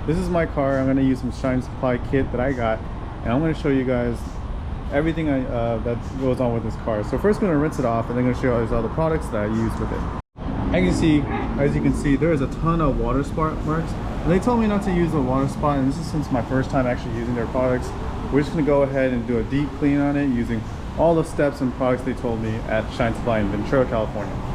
This is my car. I'm going to use some Shine Supply kit that I got, and I'm going to show you guys everything that goes on with this car. So first I'm going to rinse it off, and then I'm going to show you all the products that I use with it. As you can see, there is a ton of water spot marks. And they told me not to use the water spot, and this is since my first time actually using their products. We're just going to go ahead and do a deep clean on it using all the steps and products they told me at Shine Supply in Ventura, California.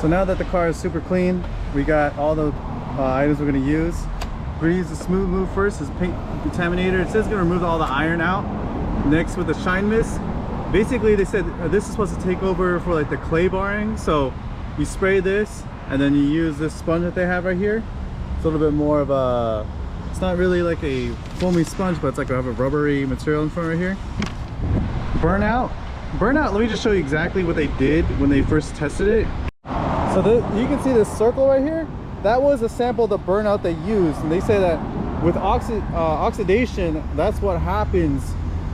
So now that the car is super clean, we got all the items we're going to use. We're going to use the Smooth Move first, this paint contaminator. It says it's going to remove all the iron out. Next with the Shine Mist. Basically they said this is supposed to take over for like the clay barring. So you spray this and then you use this sponge that they have right here. It's a little bit more of a, it's not really like a foamy sponge, but it's like a rubbery material in front right here. Burnout, let me just show you exactly what they did when they first tested it. So you can see this circle right here. That was a sample of the burnout they used, and they say that with oxidation, that's what happens.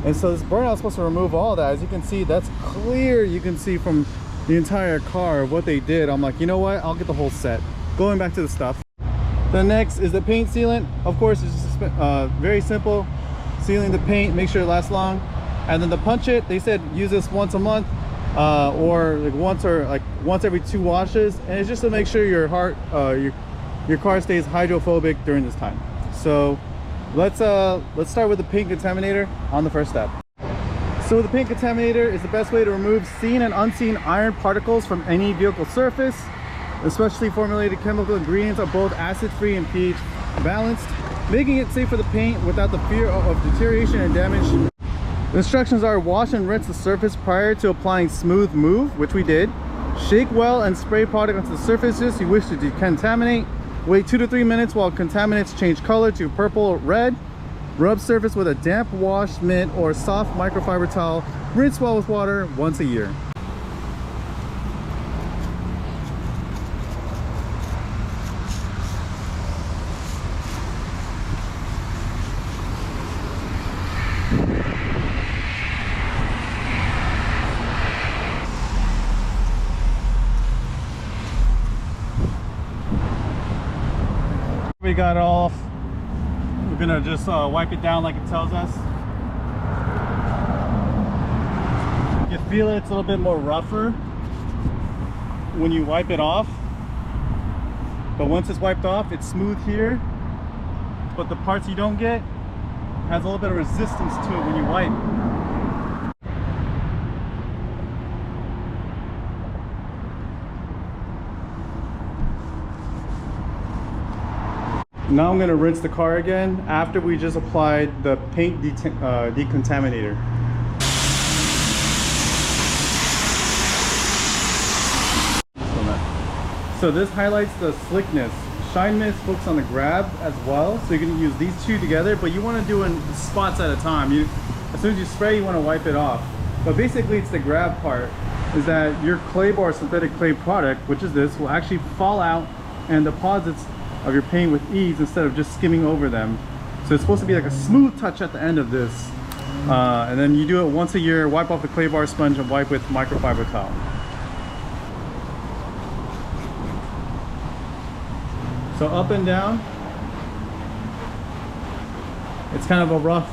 And so this burnout is supposed to remove all that. As you can see, that's clear. You can see from the entire car what they did. I'm like, you know what? I'll get the whole set. Going back to the stuff. The next is the paint sealant. Of course, it's just very simple. Sealing the paint, make sure it lasts long. And then to punch it, they said use this once a month. Or like once every 2 washes, and it's just to make sure your car stays hydrophobic during this time. So let's start with the paint contaminator on the first step. So the paint contaminator is the best way to remove seen and unseen iron particles from any vehicle surface. Especially formulated chemical ingredients are both acid-free and pH balanced, making it safe for the paint without the fear of deterioration and damage. The instructions are wash and rinse the surface prior to applying Smooth Move, which we did. Shake well and spray product onto the surfaces you wish to decontaminate. Wait 2 to 3 minutes while contaminants change color to purple or red. Rub surface with a damp wash mitt or soft microfiber towel. Rinse well with water once a year. We got it all off. We're gonna just wipe it down like it tells us. You feel it's a little bit more rougher when you wipe it off, but once it's wiped off, it's smooth here. But the parts you don't get has a little bit of resistance to it when you wipe. Now I'm going to rinse the car again after we just applied the paint decontaminator. So this highlights the slickness. Shine Mist focuses on the grab as well, so you can use these two together, but you want to do in spots at a time. As soon as you spray, you want to wipe it off. But basically it's the grab part, is that your clay bar synthetic clay product, which is this, will actually fall out and deposits of your paint with ease instead of just skimming over them. So it's supposed to be like a smooth touch at the end of this. And then you do it once a year, wipe off the clay bar sponge and wipe with microfiber towel. So up and down, it's kind of a rough,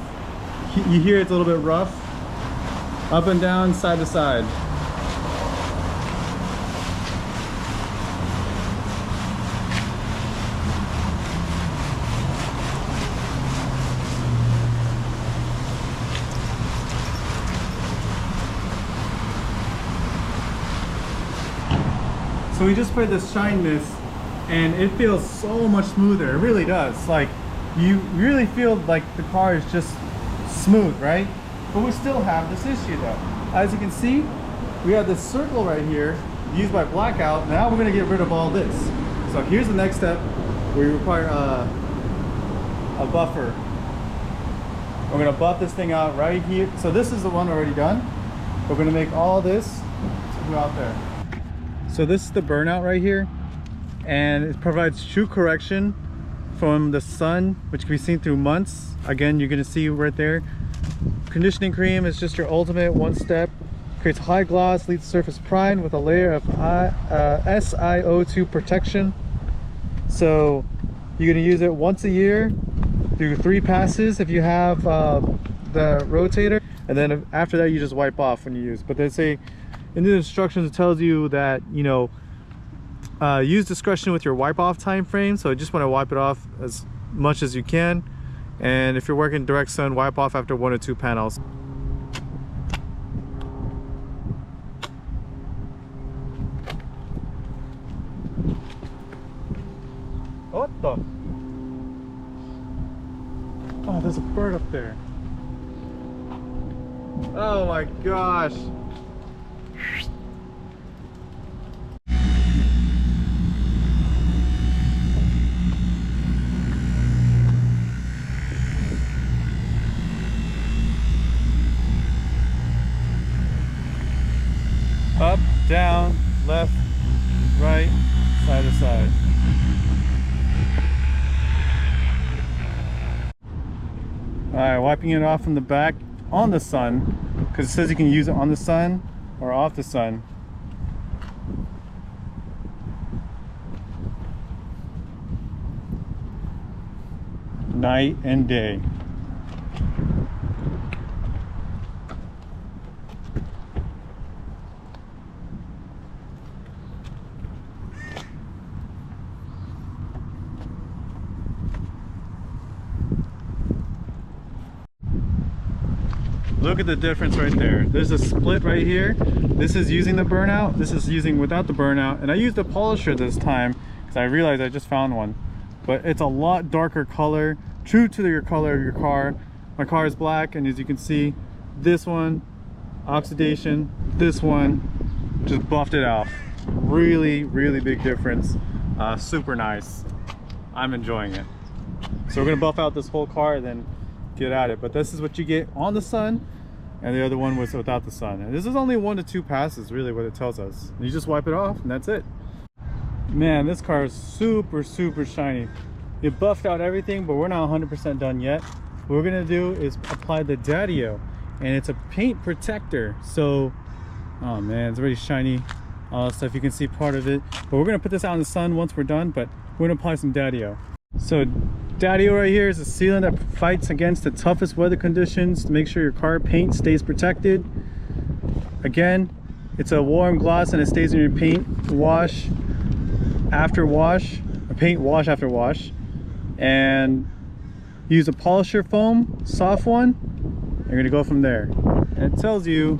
you hear it's a little bit rough. Up and down, side to side. So we just sprayed this Shine Mist and it feels so much smoother. It really does. Like, you really feel like the car is just smooth, right? But we still have this issue though. As you can see, we have this circle right here used by blackout. Now we're gonna get rid of all this. So here's the next step. We require a buffer. We're gonna buff this thing out right here. So this is the one already done. We're gonna make all this to go out there. So this is the burnout right here, and it provides true correction from the sun, which can be seen through months. Again, you're gonna see right there. Conditioning cream is just your ultimate one step. Creates high gloss, leaves the surface primed with a layer of SiO2 protection. So you're gonna use it once a year, do 3 passes if you have the rotator, and then after that you just wipe off when you use. But they say in the instructions it tells you that, you know, use discretion with your wipe off time frame. So I just want to wipe it off as much as you can, and if you're working direct sun, wipe off after 1 or 2 panels. What the? Oh, there's a bird up there. Oh my gosh. Up, down, left, right, side to side. Alright, wiping it off from the back on the sun, because it says you can use it on the sun or off the sun. Night and day. Look at the difference right there. There's a split right here. This is using the burnout. This is using without the burnout. And I used a polisher this time because I realized I just found one. But it's a lot darker color, true to your color of your car. My car is black, and as you can see, this one, oxidation, this one, just buffed it out. Really, really big difference. Super nice. I'm enjoying it. So we're gonna buff out this whole car and then get at it. But this is what you get on the sun, and the other one was without the sun. And this is only 1 to 2 passes, really, what it tells us. You just wipe it off and that's it. Man, this car is super shiny. It buffed out everything, but we're not 100% done yet. What we're gonna do is apply the Daddio, and it's a paint protector. So, oh man, it's already shiny, all that stuff. You can see part of it, but we're gonna put this out in the sun once we're done. But we're gonna apply some Daddio. So Daddio right here is a sealant that fights against the toughest weather conditions to make sure your car paint stays protected. Again, it's a warm gloss, and it stays in your paint wash after wash, a paint wash after wash. And use a polisher foam, soft one. You're gonna go from there. And it tells you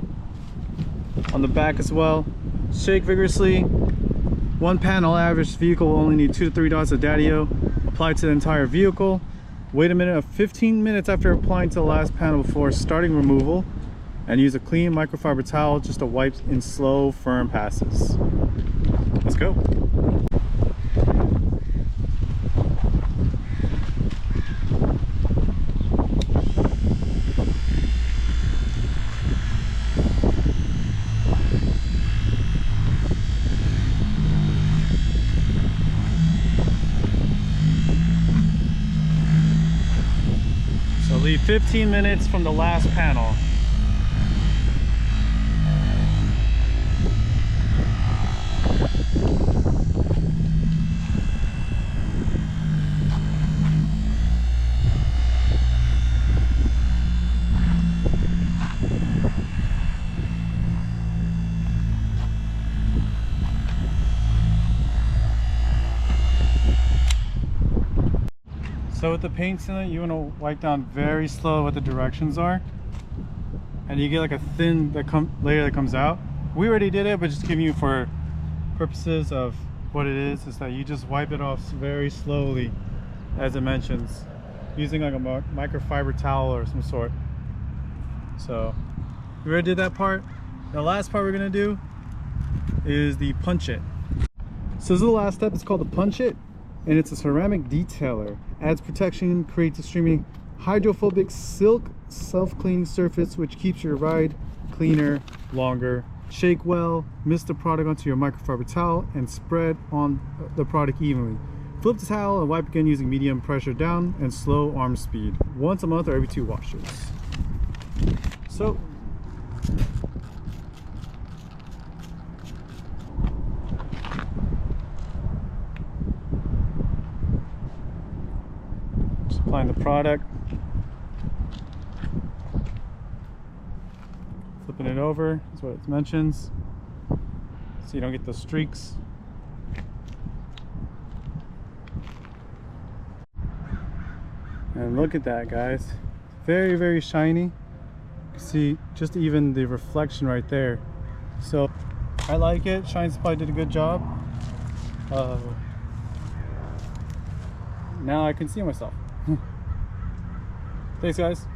on the back as well, shake vigorously. 1 panel average vehicle will only need 2 to 3 dots of Daddio. Apply to the entire vehicle. Wait a minute of 15 minutes after applying to the last panel before starting removal, and use a clean microfiber towel just to wipe in slow, firm passes. Let's go. Leave 15 minutes from the last panel. So with the paint sealant, you want to wipe down very slow what the directions are, and you get like a thin layer that comes out. We already did it, but just giving you for purposes of what it is that you just wipe it off very slowly, as it mentions, using like a microfiber towel or some sort. So we already did that part. The last part we're gonna do is the punch it. So this is the last step. It's called the punch it, and it's a ceramic detailer. Adds protection, creates extremely hydrophobic silk self-cleaning surface which keeps your ride cleaner longer. Shake well, mist the product onto your microfiber towel and spread on the product evenly. Flip the towel and wipe again using medium pressure down and slow arm speed. Once a month or every 2 washes. So just applying the product, flipping it over is what it mentions, so you don't get those streaks. And look at that, guys, very, very shiny. You can see just even the reflection right there. So I like it. Shine Supply did a good job. Now I can see myself. Thanks, guys.